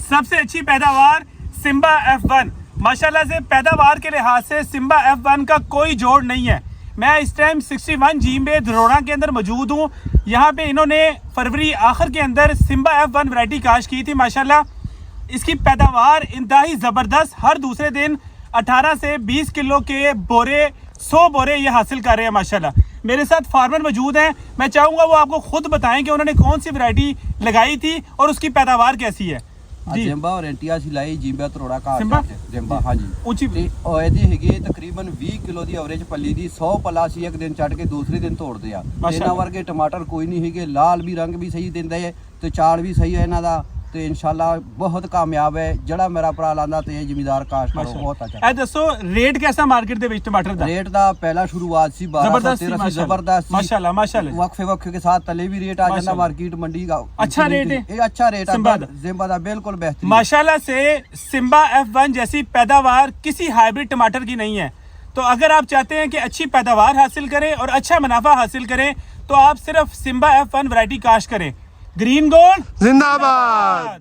सबसे अच्छी पैदावार सिम्बा F1। माशाल्लाह से पैदावार के लिहाज से सिम्बा F1 का कोई जोड़ नहीं है। मैं इस टाइम 61 जींबे धरोड़ा के अंदर मौजूद हूँ। यहाँ पे इन्होंने फरवरी आखिर के अंदर सिम्बा F1 वैरायटी काश की थी। माशाल्लाह इसकी पैदावार इंतहाई ज़बरदस्त, हर दूसरे दिन 18 से 20 किलो के बोरे 100 बोरे ये हासिल कर रहे हैं माशाल्लाह। मेरे साथ फार्मर मौजूद हैं, मैं चाहूँगा वो आपको खुद बताएं कि उन्होंने कौन सी वैरायटी लगाई थी और उसकी पैदावार कैसी है। जिम्बा वारंटिया सिलाई जिम्बा तरोड़ा का जिम्बा हाँ जी ऊंची तकरीबन 20 किलो की एवरेज पली दी 100 पला सी एक दिन चढ़ के दूसरे दिन तोड़ दिया। इन्हां वर्गे टमाटर कोई नहीं है, लाल भी रंग भी सही देंदे है तो चाड़ भी सही है इन्हां दा, तो इंशाल्लाह बहुत कामयाब है। जड़ा मेरा भरा लांदा ते जमींदार काश करो बहुत अच्छा। दसो रेट कैसा मार्केट दे विच टमाटर दा? रेट दा पहला शुरुआत सी 1213 जबरदस्त माशाल्लाह माशाल्लाह। वक्फे के साथ तले भी रेट आ जाता मार्केट मंडी का अच्छा रेट है, ये अच्छा रेट है जिम्बा दा बिल्कुल बेहतरीन। माशाल्लाह से सिम्बा F1 जैसी पैदावार किसी हाइब्रिड टमाटर की नहीं है। तो अगर आप चाहते हैं कि अच्छी पैदावार हासिल करें और अच्छा मुनाफा हासिल करें तो आप सिर्फ सिम्बा F1 वैरायटी काश करें। ग्रीन गोल्ड जिंदाबाद।